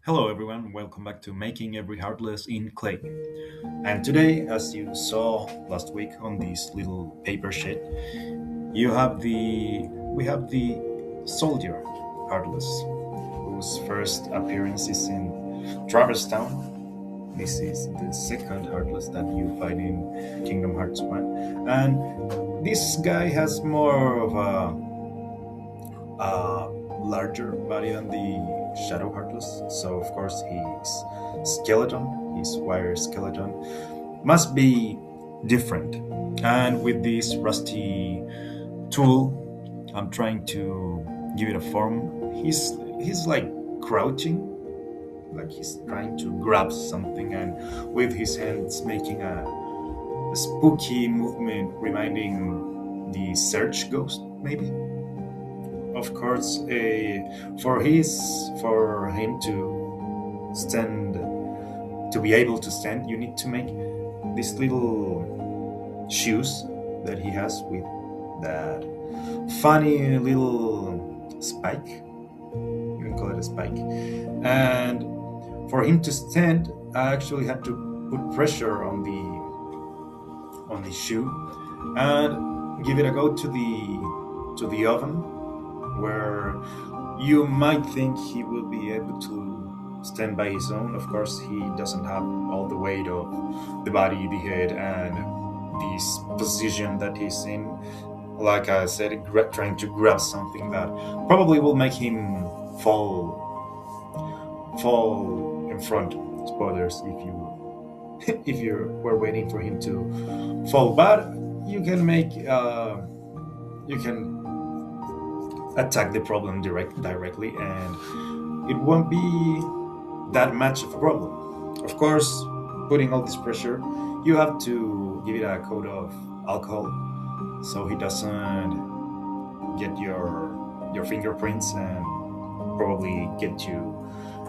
Hello everyone, welcome back to Making Every Heartless in Clay. And today, as you saw last week on this little paper sheet, you have the we have the soldier Heartless, whose first appearance is in Traverstown. This is the second Heartless that you find in Kingdom Hearts 1. And this guy has more of a larger body than the Shadow Heartless. So of course his skeleton, his wire skeleton, must be different. And with this rusty tool, I'm trying to give it a form. He's like crouching, like he's trying to grab something, and with his hands making a spooky movement, reminding the Search Ghost, maybe. Of course, for him to stand, to be able to stand, you need to make these little shoes that he has with that funny little spike. You can call it a spike. And for him to stand, I actually had to put pressure on the shoe and give it a go to the oven, where you might think he will be able to stand by his own. Of course, he doesn't have all the weight of the body, the head, and this position that he's in. Like I said, trying to grab something that probably will make him fall in front. Spoilers if if you were waiting for him to fall, but you can you can attack the problem directly, and it won't be that much of a problem. Of course, putting all this pressure, you have to give it a coat of alcohol so he doesn't get your fingerprints and probably get you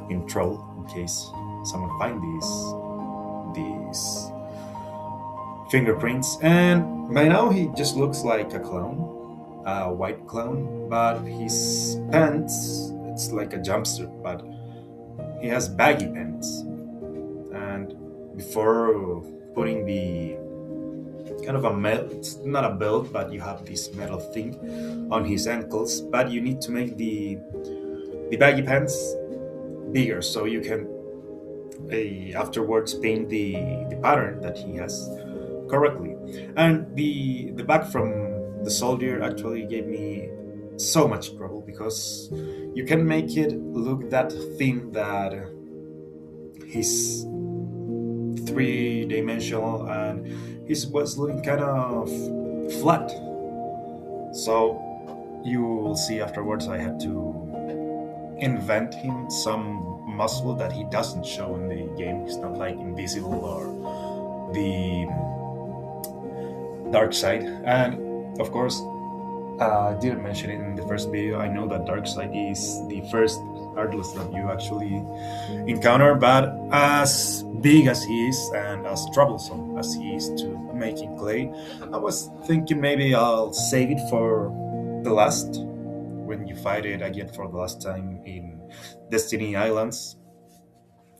in trouble in case someone find these fingerprints. And by now he just looks like a clown, a white clown, but his pants, it's like a jumpsuit, but he has baggy pants. And before putting the kind of a metal, it's not a belt, but you have this metal thing on his ankles, but you need to make the baggy pants bigger so you can afterwards paint the pattern that he has correctly. And the back from the soldier actually gave me so much trouble because you can make it look that thin that he's three-dimensional, and he was looking kind of flat. So you will see afterwards I had to invent him some muscle that he doesn't show in the game. He's not like invisible or the dark side. And of course, I didn't mention it in the first video. I know that dark side is the first Heartless that you actually encounter, but as big as he is and as troublesome as he is to making clay, I was thinking maybe I'll save it for the last, when you fight it again for the last time in Destiny Islands,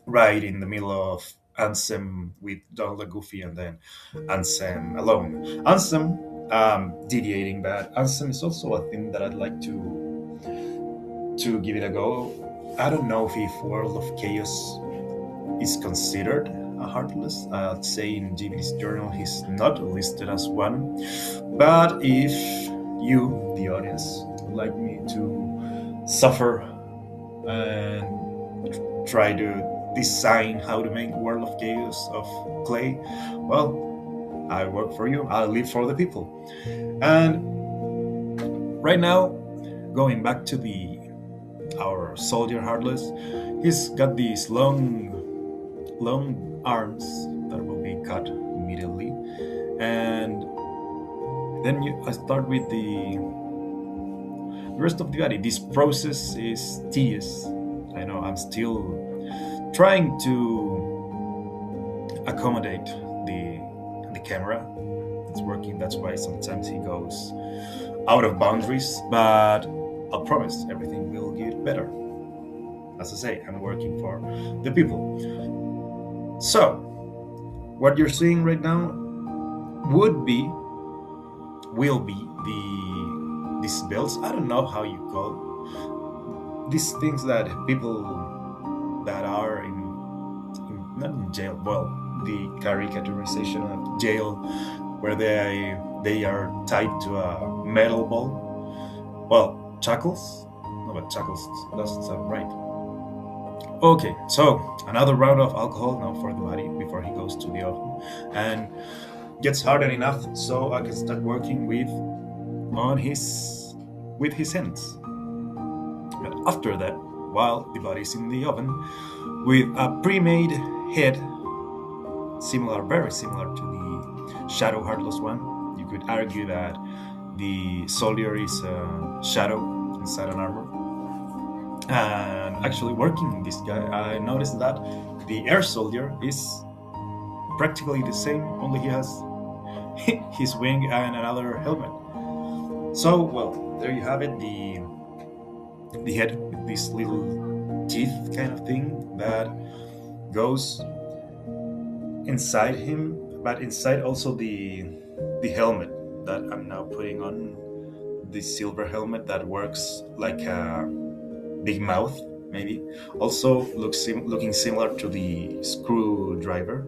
right in the middle of Ansem with Donald and Goofy, and then Ansem alone. Ansem, deviating, but Ansem is also a thing that I'd like to give it a go. I don't know if World of Chaos is considered a Heartless. I'd say in GB's journal he's not listed as one, but if you, the audience, would like me to suffer and try to design how to make World of Chaos of clay, well, I work for you. I live for the people. And right now, going back to our soldier Heartless, he's got these long arms that will be cut immediately, and then I start with the rest of the body. This process is tedious. I know I'm still trying to accommodate the camera. It's working. That's why sometimes he goes out of boundaries, but I'll promise everything will get better. As I say, I'm working for the people. So, what you're seeing right now would be, will be these bells. I don't know how you call these things that people that are not in jail. Well, the caricaturization of jail, where they are tied to a metal ball. Well, shackles. No, but shackles doesn't sound right. Okay, so another round of alcohol now for the body before he goes to the oven, and gets hardened enough so I can start working on his with his hands. But after that, while the body is in the oven, with a pre-made head, similar, very similar to the Shadow Heartless one, you could argue that the soldier is a shadow inside an armor. And actually, working this guy, I noticed that the air soldier is practically the same, only he has his wing and another helmet. So, well, there you have it, the head with this little teeth kind of thing that goes inside him, but inside also the helmet that I'm now putting on, the silver helmet that works like a big mouth, maybe. Also looking similar to the screwdriver.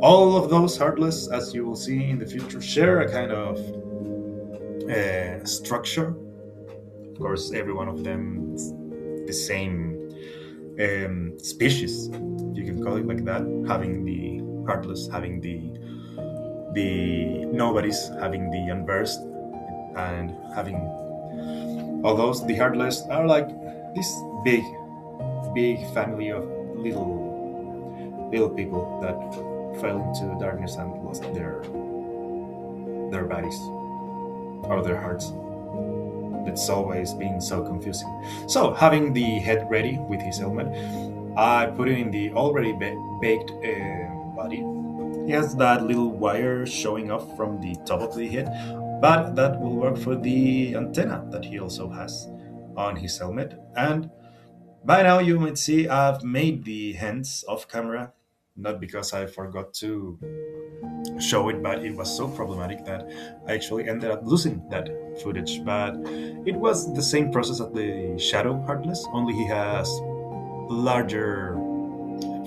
All of those Heartless, as you will see in the future, share a kind of structure. Of course, every one of them is the same species, if you can call it like that. Having the Heartless, having the nobodies, having the unversed, and having all those. The Heartless are like this big family of little people that fell into darkness and lost their bodies or their hearts. That's always been so confusing. So, having the head ready with his helmet, I put it in the already baked body. He has that little wire showing off from the top of the head, but that will work for the antenna that he also has on his helmet. And by now you might see I've made the hands off camera, not because I forgot to show it, but it was so problematic that I actually ended up losing that footage. But it was the same process as the Shadow Heartless, only he has larger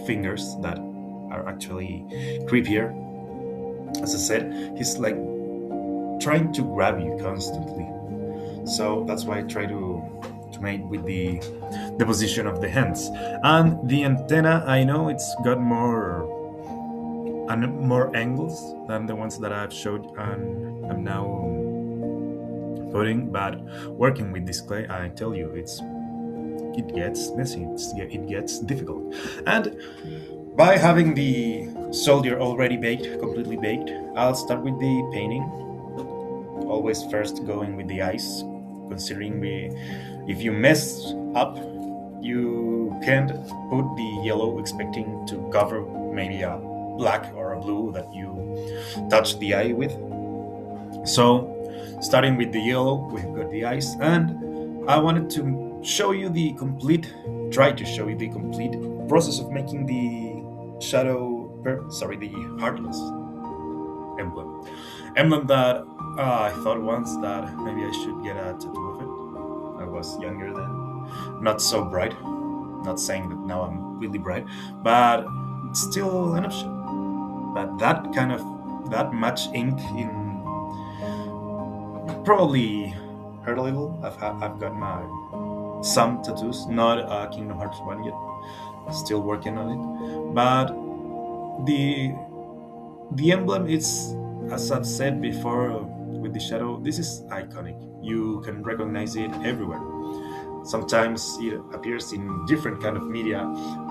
fingers that are actually creepier. As I said, he's like trying to grab you constantly. So that's why I try to make with the position of the hands. And the antenna, I know it's got more angles than the ones that I've showed and I'm now putting, but working with this clay, I tell you, it gets messy, it gets difficult. And by having the soldier already completely baked, I'll start with the painting. Always first going with the eyes, considering if you mess up, you can't put the yellow expecting to cover maybe a black or a blue that you touch the eye with. So, starting with the yellow, we've got the eyes, and I wanted to try to show you the complete process of making the the Heartless emblem that I thought once that maybe I should get a tattoo of it. I was younger then, not so bright. Not saying that now I'm really bright, but it's still an option. But that much ink in probably hurt a little. I've got some tattoos, not a Kingdom Hearts one yet. Still working on it, but the emblem, it's, as I've said before with the shadow, this is iconic. You can recognize it everywhere. Sometimes it appears in different kind of media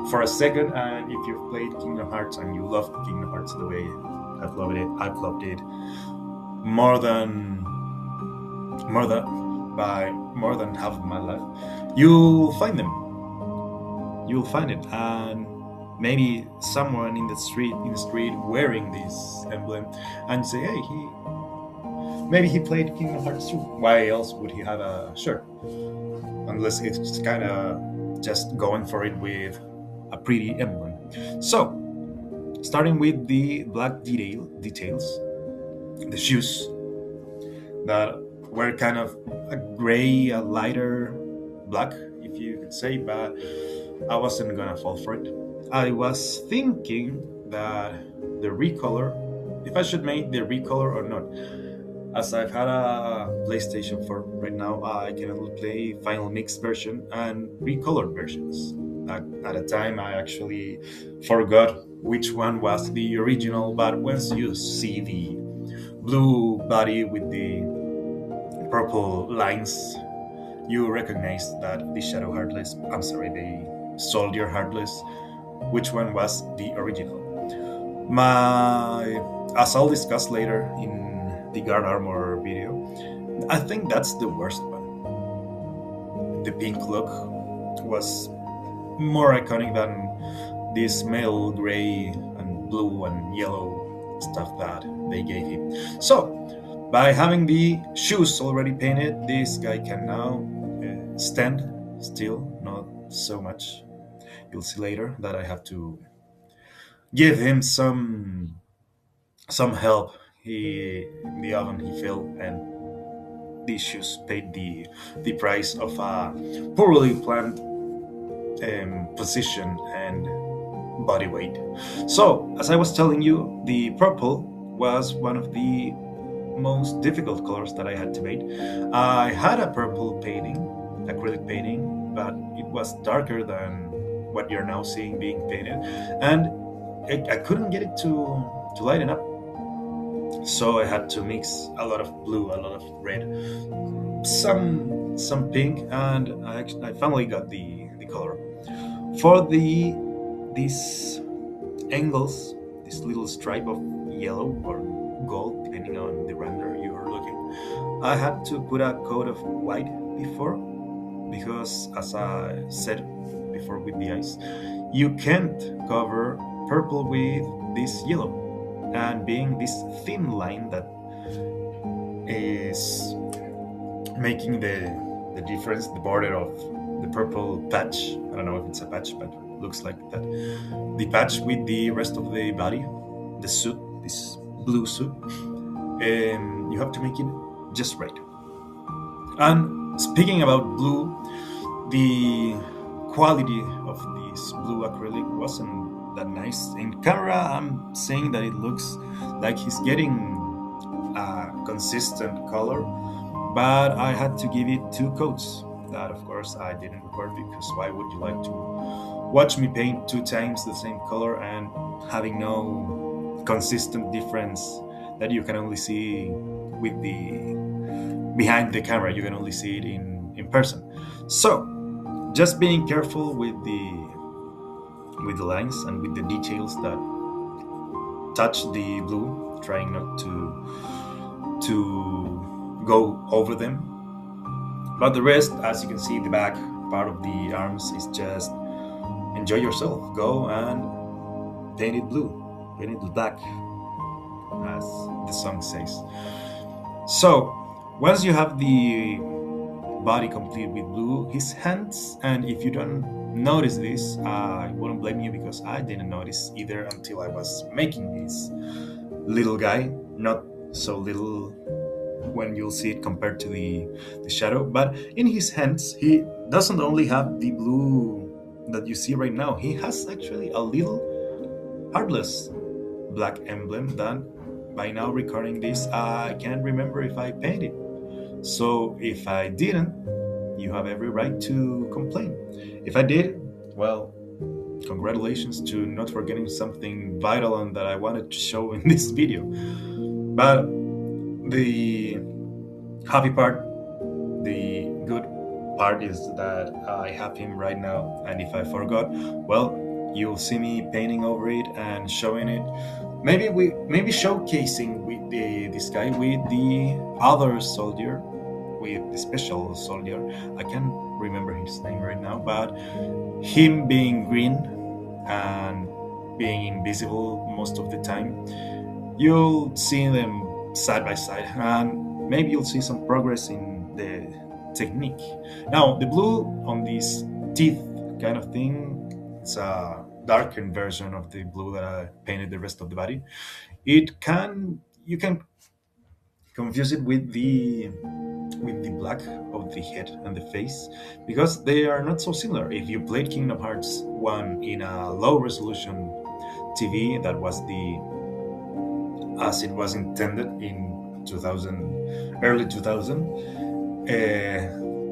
for a second, and if you've played Kingdom Hearts and you love Kingdom Hearts the way I've loved it by more than half of my life, you'll find it, and maybe someone in the street wearing this emblem, and say, hey, Maybe he played Kingdom Hearts 2. Why else would he have a shirt? Unless it's kind of just going for it with a pretty emblem. So, starting with the black details, the shoes that were kind of a gray, a lighter black, if you could say, but I wasn't gonna fall for it. I was thinking that the recolor, if I should make the recolor or not. As I've had a PlayStation 4 right now, I can only play Final Mix version and recolored versions. At a time, I actually forgot which one was the original, but once you see the blue body with the purple lines, you recognize that the Shadow Heartless, I'm sorry, the Soldier Heartless, which one was the original. As I'll discuss later in the guard armor video, I think that's the worst one. The pink look was more iconic than this male gray and blue and yellow stuff that they gave him. So, by having the shoes already painted, this guy can now stand still, not so much. You'll see later that I have to give him some help. In the oven he fell, and these shoes paid the price of a poorly planned position and body weight. So, as I was telling you, the purple was one of the most difficult colors that I had to paint. I had a purple painting, acrylic painting, but it was darker than what you're now seeing being painted, and I couldn't get it to lighten up. So I had to mix a lot of blue, a lot of red, some pink, and I finally got the color. For these angles, this little stripe of yellow or gold, depending on the render you are looking, I had to put a coat of white before, because as I said before with the ice, you can't cover purple with this yellow. And being this thin line that is making the difference, the border of the purple patch, I don't know if it's a patch, but it looks like that, the patch with the rest of the body, the suit, this blue suit, you have to make it just right. And speaking about blue, the quality of this blue acrylic wasn't that nice. In camera, I'm saying that it looks like he's getting a consistent color, but I had to give it 2 coats. That, of course, I didn't record, because why would you like to watch me paint 2 times the same color and having no consistent difference that you can only see with the behind the camera? You can only see it in person. So, just being careful with the lines and with the details that touch the blue, trying not to go over them. But the rest, as you can see, the back part of the arms is just enjoy yourself. Go and paint it blue, paint it black, as the song says. So, once you have the body complete with blue, his hands, and if you don't notice this, I wouldn't blame you, because I didn't notice either until I was making this little guy. Not so little when you'll see it compared to the shadow, but in his hands he doesn't only have the blue that you see right now, he has actually a little Heartless black emblem that by now recording this I can't remember if I painted. So if I didn't, you have every right to complain. If I did, well, congratulations to not forgetting something vital and that I wanted to show in this video. But the happy part, the good part is that I have him right now, and if I forgot, well, you'll see me painting over it and showing it. Maybe showcasing with this guy with the other soldier, with the special soldier. I can't remember his name right now, but him being green and being invisible most of the time, you'll see them side by side, and maybe you'll see some progress in the technique. Now, the blue on this teeth kind of thing, it's a darkened version of the blue that I painted the rest of the body. It can you can confuse it with the black of the head and the face because they are not so similar. If you played Kingdom Hearts 1 in a low resolution TV, that was the as it was intended in 2000, early 2000,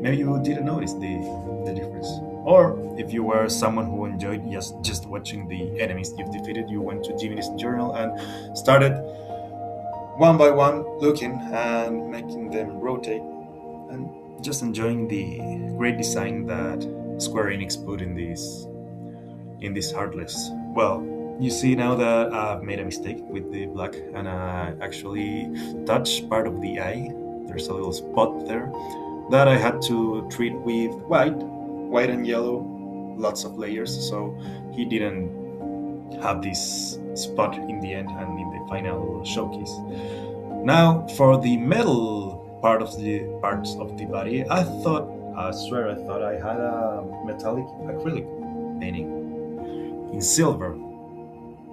maybe you didn't notice the difference. Or if you were someone who enjoyed just watching the enemies you've defeated, you went to Jimmy's journal and started one by one looking and making them rotate and just enjoying the great design that Square Enix put in this Heartless. Well, you see now that I've made a mistake with the black and I actually touched part of the eye. There's a little spot there that I had to treat with white and yellow, lots of layers, so he didn't have this spot in the end and in the final showcase. Now, for the metal parts of the body, I swear, I thought I had a metallic acrylic painting in silver,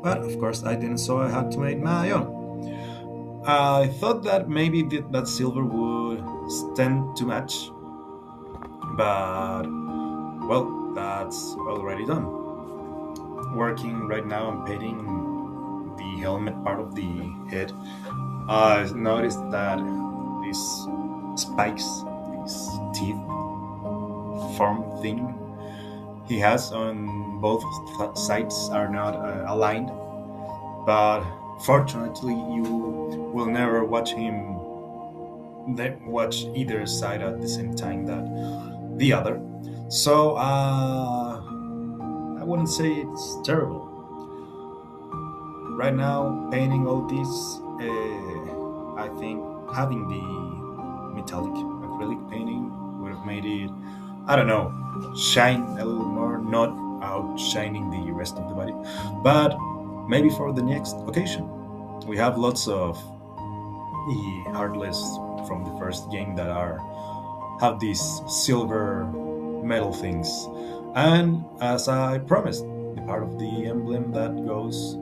but of course I didn't, so I had to make my own. I thought that maybe that silver would stand to match, but well, that's already done. Working right now on painting the helmet part of the head. I noticed that these spikes, these teeth form thing he has on both sides are not aligned, but fortunately you will never watch either side at the same time that the other. So I wouldn't say it's terrible. Right now, painting all this, I think having the metallic acrylic painting would have made it, I don't know, shine a little more, not outshining the rest of the body. But maybe for the next occasion, we have lots of the Heartless from the first game that are have these silver metal things, and as I promised, the part of the emblem that goes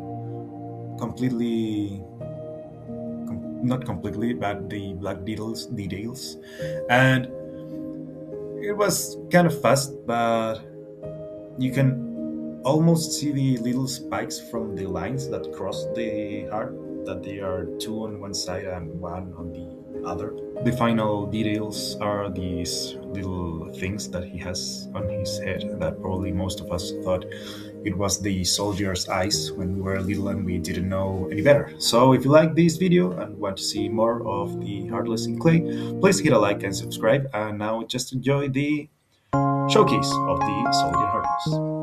completely not completely, but the black details, and it was kind of fast, but you can almost see the little spikes from the lines that cross the heart, that they are two on one side and one on the other. The final details are these little things that he has on his head that probably most of us thought it was the soldier's eyes when we were little and we didn't know any better. So if you like this video and want to see more of the Heartless in clay, please hit a like and subscribe. And now just enjoy the showcase of the soldier Heartless.